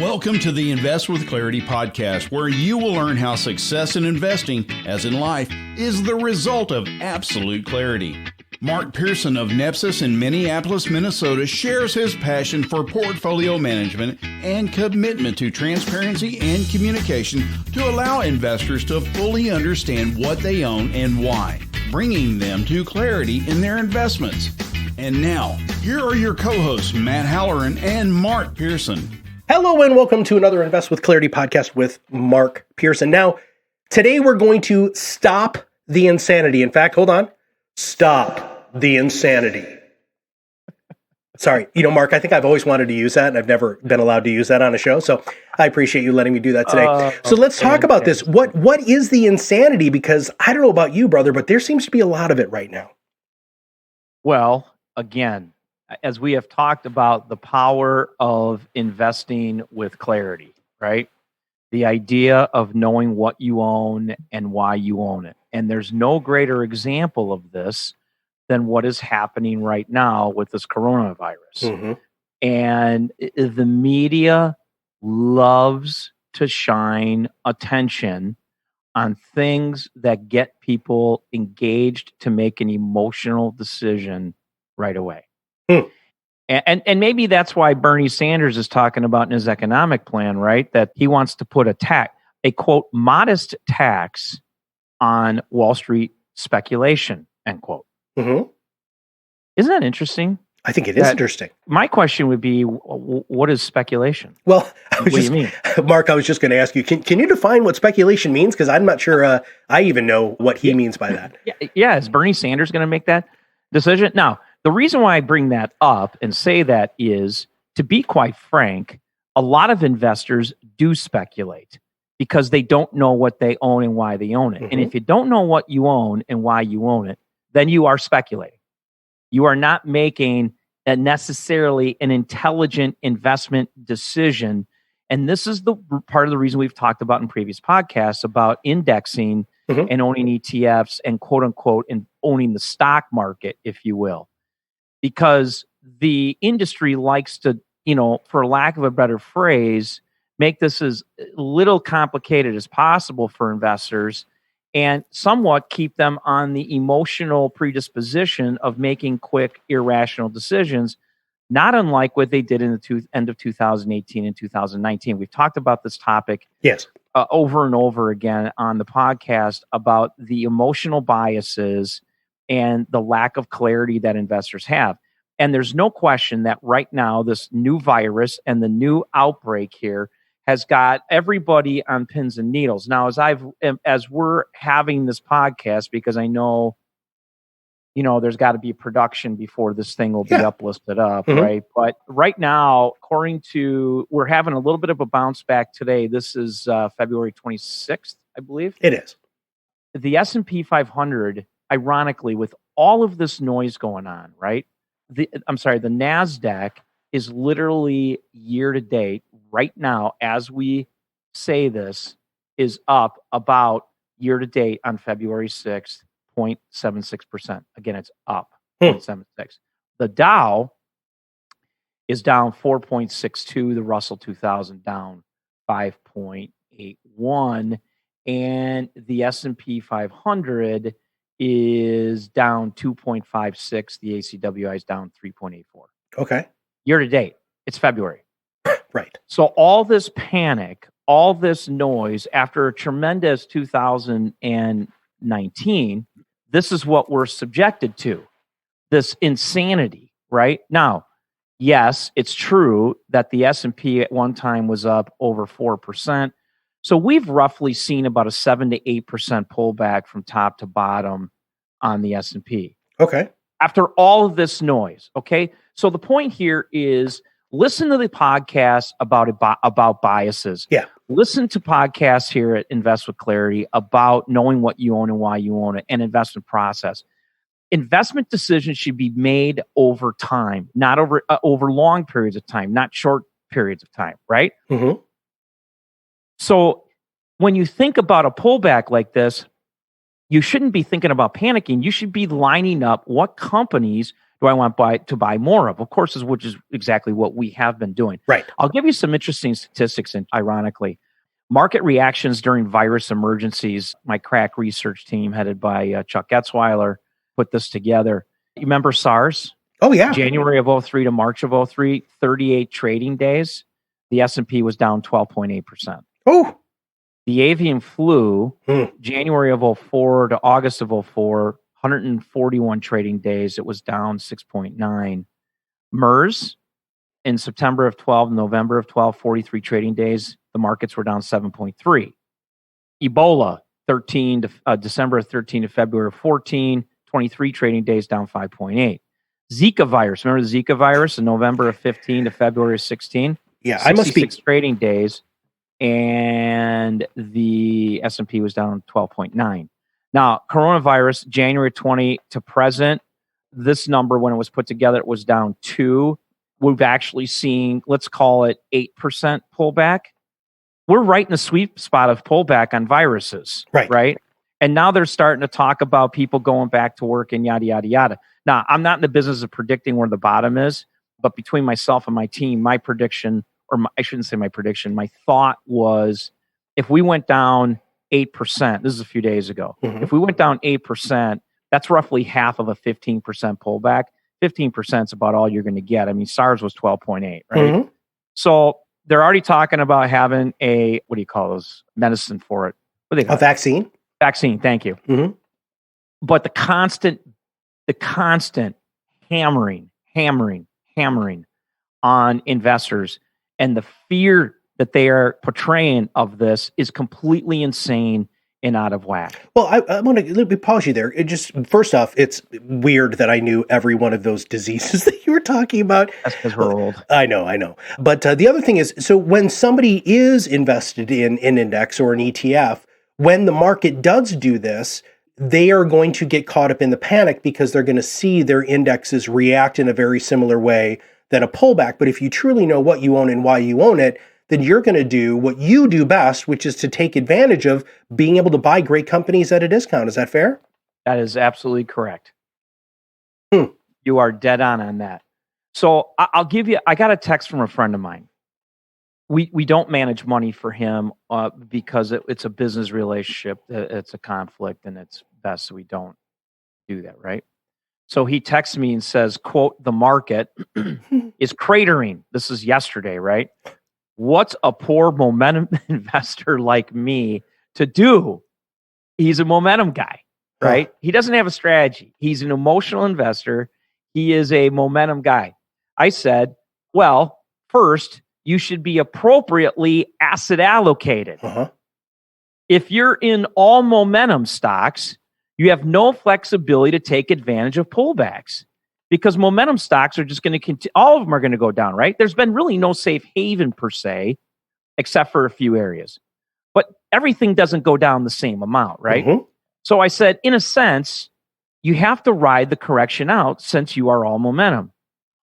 Welcome to the Invest with Clarity podcast, where you will learn how success in investing, as in life, is the result of absolute clarity. Mark Pearson of Nepsis in Minneapolis, Minnesota, shares his passion for portfolio management and commitment to transparency and communication to allow investors to fully understand what they own and why, bringing them to clarity in their investments. And now, here are your co-hosts, Matt Halloran and Mark Pearson. Hello and welcome to another Invest with Clarity podcast with Mark Pearson. Now, today we're going to stop the insanity. In fact, hold on. Stop the insanity. Sorry. Mark, I think I've always wanted to use that, and I've never been allowed to use that on a show. So I appreciate you letting me do that today. So let's talk about this. What is the insanity? Because I don't know about you, brother, but there seems to be a lot of it right now. Well, again, as we have talked about the power of investing with clarity, right? The idea of knowing what you own and why you own it. And there's no greater example of this than what is happening right now with this coronavirus. Mm-hmm. And the media loves to shine attention on things that get people engaged to make an emotional decision right away. And maybe that's why Bernie Sanders is talking about in his economic plan, right? That he wants to put a quote, modest tax on Wall Street speculation, end quote. Mm-hmm. Isn't that interesting? I think it is interesting. My question would be, what is speculation? Well, what do you mean? Mark, I was just going to ask you, can you define what speculation means? Because I'm not sure I even know what he means by that. Yeah, is Bernie Sanders going to make that decision? Now, the reason why I bring that up and say that is, to be quite frank, a lot of investors do speculate because they don't know what they own and why they own it. Mm-hmm. And if you don't know what you own and why you own it, then you are speculating. You are not making necessarily an intelligent investment decision. And this is the part of the reason we've talked about in previous podcasts about indexing mm-hmm. and owning ETFs and quote unquote, and owning the stock market, if you will. Because the industry likes to, for lack of a better phrase, make this as little complicated as possible for investors and somewhat keep them on the emotional predisposition of making quick, irrational decisions, not unlike what they did in the end of 2018 and 2019. We've talked about this topic over and over again on the podcast about the emotional biases and the lack of clarity that investors have. And there's no question that right now, this new virus and the new outbreak here has got everybody on pins and needles. Now, as we're having this podcast, because I know, there's got to be production before this thing will be uplisted up, mm-hmm. right? But right now, we're having a little bit of a bounce back today. This is February 26th, I believe. It is. The S&P 500, ironically, with all of this noise going on, right? The NASDAQ is literally year to date right now, as we say this, is up about year to date on February 6th, 0.76%. Again, it's up 0.76. The Dow is down 4.62. The Russell 2000 down 5.81. And the S&P 500 is down 2.56. The ACWI is down 3.84. Okay. Year to date, it's February. Right. So all this panic, all this noise after a tremendous 2019, this is what we're subjected to, this insanity, right? Now, yes, it's true that the S&P at one time was up over 4%. So we've roughly seen about a 7 to 8% pullback from top to bottom on the S&P. Okay. After all of this noise, okay? So the point here is listen to the podcast about biases. Yeah. Listen to podcasts here at Invest with Clarity about knowing what you own and why you own it and investment process. Investment decisions should be made over time, not over long periods of time, not short periods of time, right? Mm-hmm. So when you think about a pullback like this, you shouldn't be thinking about panicking. You should be lining up what companies do I want to buy more of? Of course, which is exactly what we have been doing. Right. I'll give you some interesting statistics, and ironically, market reactions during virus emergencies. My crack research team, headed by Chuck Getzweiler, put this together. You remember SARS? Oh, yeah. January of 03 to March of 03, 38 trading days. The S&P was down 12.8%. Oh. The avian flu, January of 04 to August of 04, 141 trading days. It was down 6.9. MERS, in September of 12, November of 12, 43 trading days. The markets were down 7.3. Ebola, December of 13 to February of 14, 23 trading days, down 5.8. Zika virus, remember the Zika virus in November of 15 to February of 16? Yeah, I must be 66 trading days, and the S&P was down 12.9. Now, coronavirus, January 20 to present, this number, when it was put together, it was down 2. We've actually seen, let's call it 8% pullback. We're right in the sweet spot of pullback on viruses, right? And now they're starting to talk about people going back to work and yada, yada, yada. Now, I'm not in the business of predicting where the bottom is, but between myself and my team, my prediction, I shouldn't say my prediction, my thought was if we went down 8%, this is a few days ago, if we went down 8%, that's roughly half of a 15% pullback. 15% is about all you're going to get. I mean, SARS was 12.8, right? So they're already talking about having a, what do you call those, medicine for it? What do they call a vaccine? Vaccine, thank you. But the constant hammering on investors and the fear that they are portraying of this is completely insane and out of whack. Well, I want to let me pause you there. It just, first off, it's weird that I knew every one of those diseases that you were talking about. That's because we're old. I know. But the other thing is, so when somebody is invested in an index or an ETF, when the market does do this, they are going to get caught up in the panic because they're going to see their indexes react in a very similar way than a pullback. But if you truly know what you own and why you own it, then you're going to do what you do best, which is to take advantage of being able to buy great companies at a discount. Is that fair? That is absolutely correct. You are dead on that. So I'll give you, I got a text from a friend of mine. We don't manage money for him because it's a business relationship. It's a conflict, and it's best we don't do that, right? So he texts me and says, quote, the market is cratering. This is yesterday, right? What's a poor momentum investor like me to do? He's a momentum guy, right? He doesn't have a strategy. He's an emotional investor. He is a momentum guy. I said, well, first, you should be appropriately asset allocated. If you're in all momentum stocks, you have no flexibility to take advantage of pullbacks because momentum stocks are just going to continue. All of them are going to go down, right? There's been really no safe haven per se, except for a few areas. But everything doesn't go down the same amount, right? So I said, in a sense, you have to ride the correction out since you are all momentum.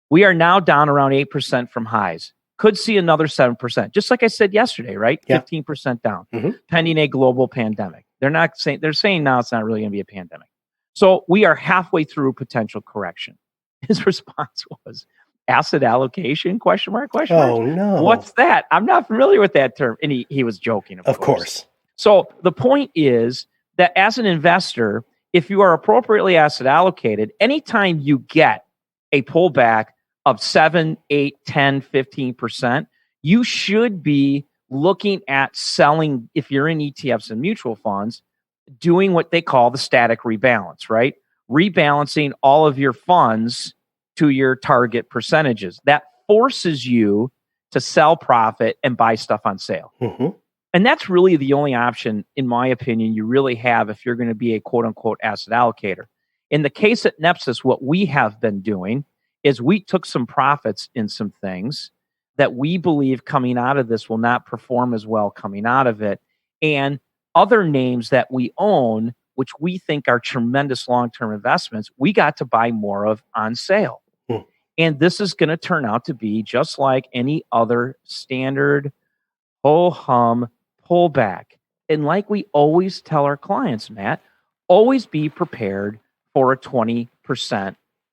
We are now down around 8% from highs. Could see another 7%, just like I said yesterday, right? 15% down, pending a global pandemic. They're saying now it's not really going to be a pandemic. So we are halfway through potential correction. His response was, asset allocation, question mark? Oh, no. What's that? I'm not familiar with that term. And he was joking, of course. So the point is that as an investor, if you are appropriately asset allocated, anytime you get a pullback of 7, 8, 10, 15%, you should be looking at selling, if you're in ETFs and mutual funds, doing what they call the static rebalance, right? Rebalancing all of your funds to your target percentages. That forces you to sell profit and buy stuff on sale. And that's really the only option, in my opinion, you really have if you're going to be a quote-unquote asset allocator. In the case at Nepsis, what we have been doing is we took some profits in some things that we believe coming out of this will not perform as well coming out of it. And other names that we own, which we think are tremendous long-term investments, we got to buy more of on sale. And this is going to turn out to be just like any other standard ho-hum pullback. And like we always tell our clients, Matt, always be prepared for a 20%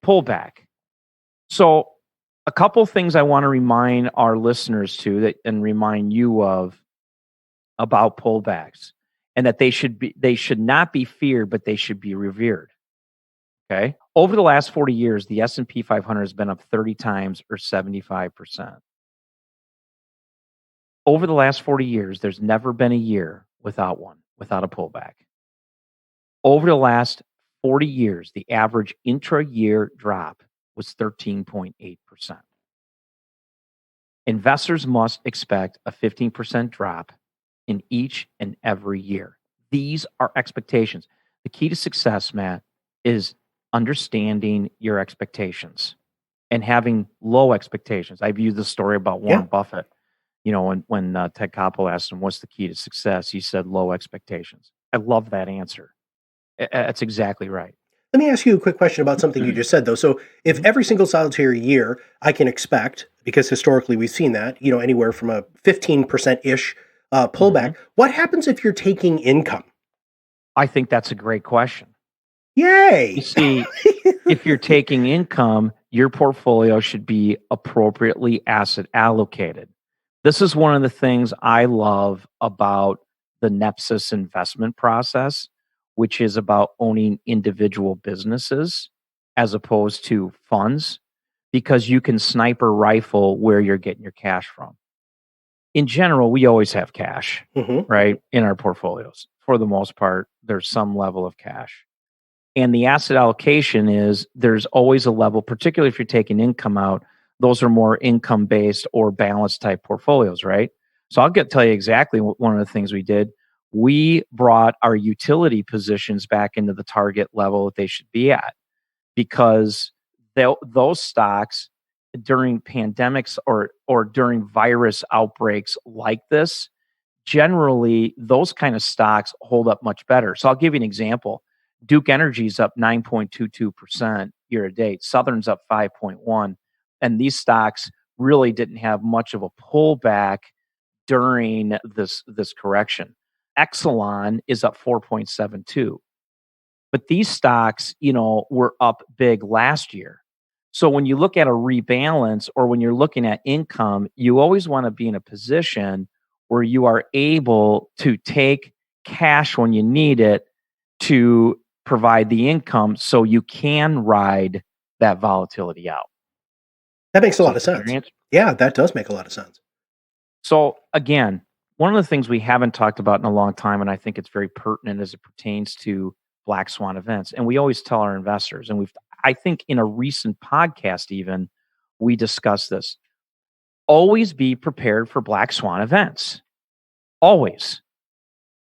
pullback. So a couple things I want to remind our listeners and remind you of about pullbacks, and that they should not be feared, but they should be revered. Okay. Over the last 40 years, the S&P 500 has been up 30 times or 75%. Over the last 40 years, there's never been a year without a pullback. Over the last 40 years, the average intra-year drop was 13.8%. Investors must expect a 15% drop in each and every year. These are expectations. The key to success, Matt, is understanding your expectations and having low expectations. I've used the story about Warren Buffett. When Ted Koppel asked him, what's the key to success? He said, low expectations. I love that answer. That's exactly right. Let me ask you a quick question about something you just said, though. So if every single solitary year I can expect, because historically we've seen that, anywhere from a 15%-ish pullback, what happens if you're taking income? I think that's a great question. Yay! You see, if you're taking income, your portfolio should be appropriately asset allocated. This is one of the things I love about the Nepsis investment process, which is about owning individual businesses as opposed to funds, because you can sniper rifle where you're getting your cash from. In general, we always have cash, right, in our portfolios. For the most part, there's some level of cash. And the asset allocation is there's always a level, particularly if you're taking income out, those are more income-based or balanced type portfolios, right? So I'll tell you exactly one of the things we did. We brought our utility positions back into the target level that they should be at, because those stocks during pandemics or during virus outbreaks like this, generally those kind of stocks hold up much better. So I'll give you an example. Duke Energy's up 9.22% year to date. Southern's up 5.1%. And these stocks really didn't have much of a pullback during this correction. Exelon is up 4.72%. But these stocks, were up big last year. So when you look at a rebalance or when you're looking at income, you always want to be in a position where you are able to take cash when you need it to provide the income so you can ride that volatility out. That makes a lot of sense. Yeah, that does make a lot of sense. So again, one of the things we haven't talked about in a long time, and I think it's very pertinent as it pertains to black swan events, and we always tell our investors, and I think in a recent podcast even, we discussed this. Always be prepared for black swan events. Always.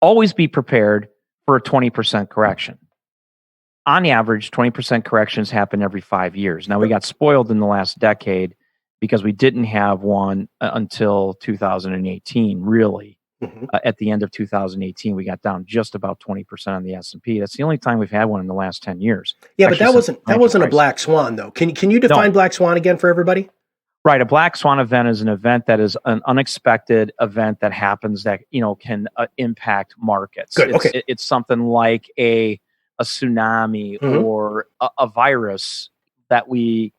Always be prepared for a 20% correction. On average, 20% corrections happen every 5 years. Now, we got spoiled in the last decade because we didn't have one until 2018, really. At the end of 2018, we got down just about 20% on the S&P. That's the only time we've had one in the last 10 years. Yeah, actually, but that wasn't a black swan, though. Can you define black swan again for everybody? Right. A black swan event is an event that is an unexpected event that happens that, can impact markets. Good. Okay. It's something like a tsunami or a virus that we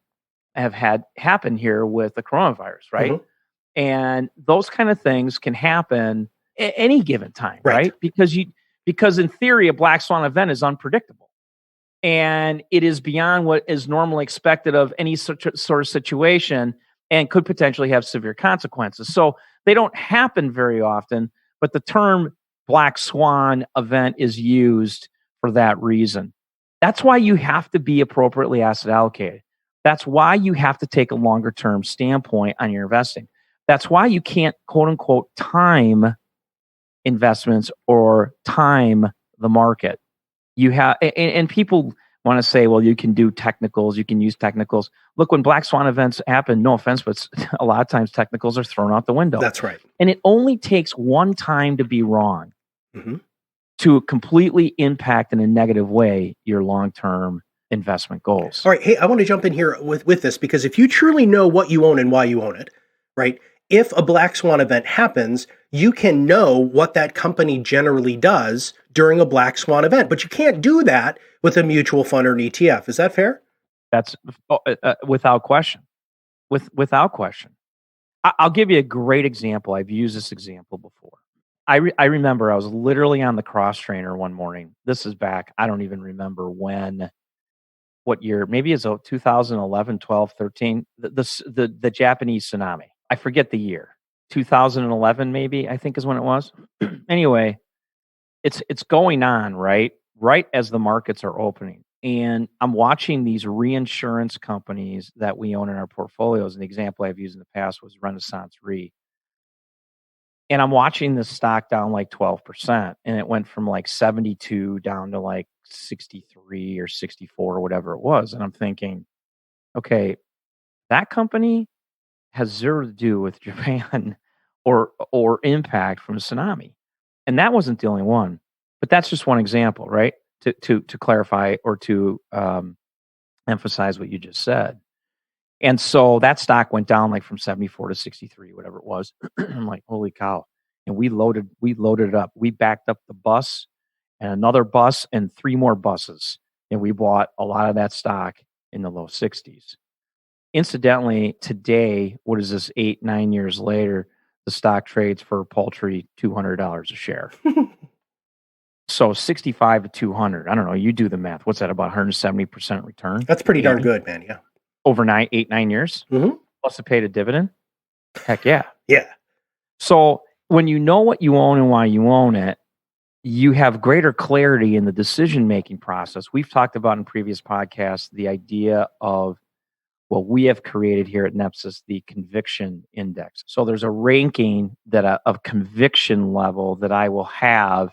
have had happen here with the coronavirus, right? And those kind of things can happen at any given time, right? Because in theory, a black swan event is unpredictable. And it is beyond what is normally expected of any sort of situation and could potentially have severe consequences. So they don't happen very often, but the term black swan event is used for that reason. That's why you have to be appropriately asset allocated. That's why you have to take a longer term standpoint on your investing. That's why you can't, quote unquote, time investments or time the market. You have, and people want to say, well, you can do technicals, you can use technicals. Look, when black swan events happen, no offense, but a lot of times technicals are thrown out the window. That's right. And it only takes one time to be wrong to completely impact in a negative way your long-term investment goals. All right. Hey, I want to jump in here with this, because if you truly know what you own and why you own it, right? If a black swan event happens, you can know what that company generally does during a black swan event, but you can't do that with a mutual fund or an ETF. Is that fair? That's without question. Without question. I'll give you a great example. I've used this example before. I remember I was literally on the cross trainer one morning. This is back, I don't even remember what year, maybe it's 2011, 12, 13, the Japanese tsunami. I forget the year. 2011 maybe, I think is when it was. Anyway, it's going on, right as the markets are opening. And I'm watching these reinsurance companies that we own in our portfolios. An example I've used in the past was Renaissance Re. And I'm watching this stock down like 12%. And it went from like 72 down to like 63 or 64 or whatever it was. And I'm thinking, okay, that company has zero to do with Japan or impact from a tsunami. And that wasn't the only one. But that's just one example, right? To clarify or to emphasize what you just said. And so that stock went down like from 74 to 63, whatever it was. I'm like, holy cow. And we loaded it up. We backed up the bus and another bus and 3 more buses. And we bought a lot of that stock in the low 60s. Incidentally, today, what is this, 8-9 years later, the stock trades for a paltry $200 a share. So 65 to 200. I don't know. You do the math. What's that, about 170% return? That's pretty darn good, man. Yeah. Over 9 years? Mm-hmm. Plus it paid a dividend? Heck yeah. Yeah. So when you know what you own and why you own it, you have greater clarity in the decision-making process. We've talked about in previous podcasts the idea of what we have created here at Nepsis, the conviction index. So there's a ranking of conviction level that I will have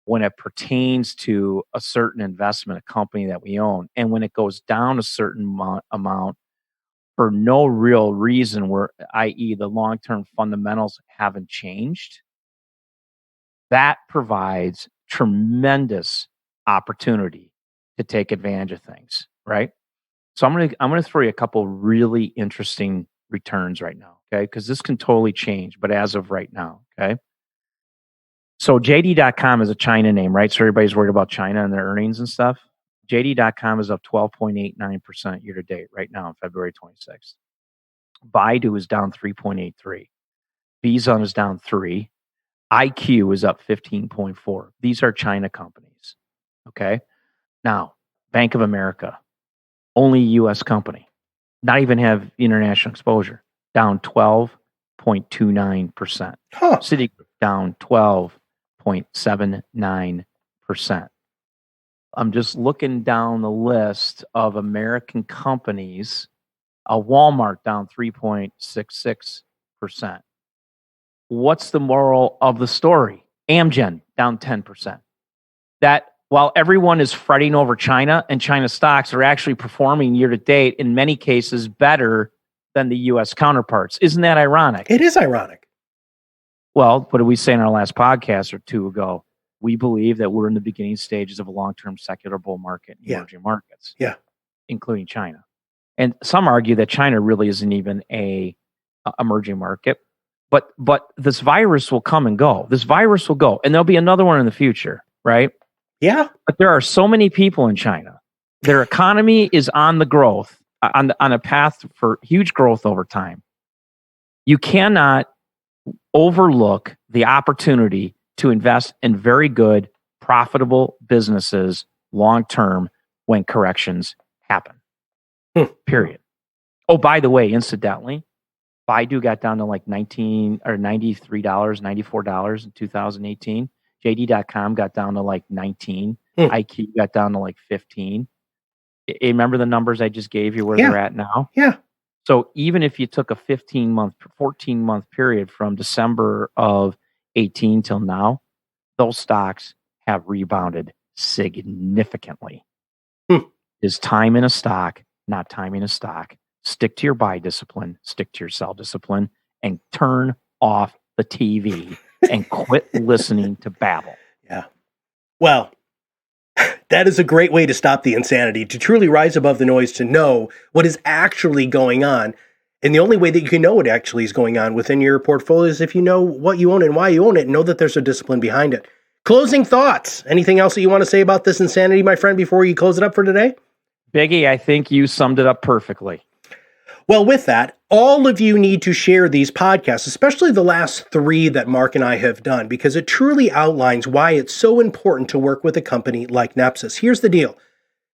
when it pertains to a certain investment, a company that we own. And when it goes down a certain amount for no real reason, i.e. the long-term fundamentals haven't changed, that provides tremendous opportunity to take advantage of things, right? So I'm gonna throw you a couple really interesting returns right now, okay? Because this can totally change, but as of right now, okay? So JD.com is a China name, right? So everybody's worried about China and their earnings and stuff. JD.com is up 12.89% year to date right now on February 26th. Baidu is down 3.83. Bizon is down 3. IQ is up 15.4. These are China companies, okay? Now, Bank of America, only U.S. company, not even have international exposure, down 12.29%. Huh. Citigroup down 12.79%. I'm just looking down the list of American companies. Walmart down 3.66%. What's the moral of the story? Amgen down 10%. That while everyone is fretting over China, and China stocks are actually performing year to date in many cases better than the U.S. counterparts. Isn't that ironic? It is ironic. Well, what did we say in our last podcast or two ago? We believe that we're in the beginning stages of a long-term secular bull market in emerging markets, including China. And some argue that China really isn't even a emerging market. But this virus will come and go. This virus will go, and there'll be another one in the future, right? Yeah. But there are so many people in China. Their economy is on the growth, on a path for huge growth over time. You cannot overlook the opportunity to invest in very good, profitable businesses long-term when corrections happen. Period. Oh, by the way, incidentally, Baidu got down to like $93, $94 in 2018. JD.com got down to like 19. IQ got down to like 15. Remember the numbers I just gave you where they're at now? Yeah. So even if you took a 14-month period from December of 18 till now, those stocks have rebounded significantly. Is time in a stock, not timing a stock. Stick to your buy discipline, stick to your sell discipline, and turn off the TV and quit listening to babble. Yeah. Well, that is a great way to stop the insanity, to truly rise above the noise, to know what is actually going on. And the only way that you can know what actually is going on within your portfolio is if you know what you own and why you own it, and know that there's a discipline behind it. Closing thoughts. Anything else that you want to say about this insanity, my friend, before you close it up for today? Biggie, I think you summed it up perfectly. Well, with that, all of you need to share these podcasts, especially the last 3 that Mark and I have done, because it truly outlines why it's so important to work with a company like Nepsis. Here's the deal.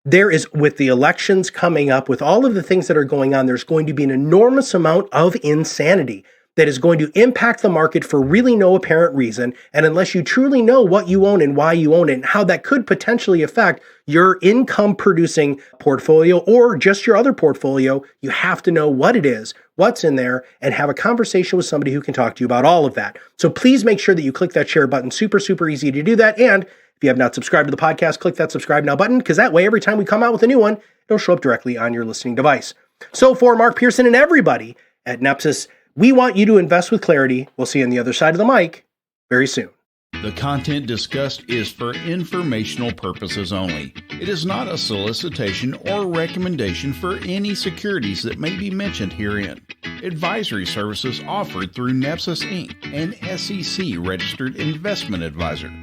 There is, with the elections coming up, with all of the things that are going on, there's going to be an enormous amount of insanity that is going to impact the market for really no apparent reason. And unless you truly know what you own and why you own it and how that could potentially affect your income producing portfolio or just your other portfolio, you have to know what it is, what's in there, and have a conversation with somebody who can talk to you about all of that. So please make sure that you click that share button. Super, super easy to do that. And if you have not subscribed to the podcast, click that subscribe now button, because that way, every time we come out with a new one, it'll show up directly on your listening device. So for Mark Pearson and everybody at Nepsis, we want you to invest with clarity. We'll see you on the other side of the mic very soon. The content discussed is for informational purposes only. It is not a solicitation or recommendation for any securities that may be mentioned herein. Advisory services offered through Nepsis Inc., an SEC-registered investment advisor.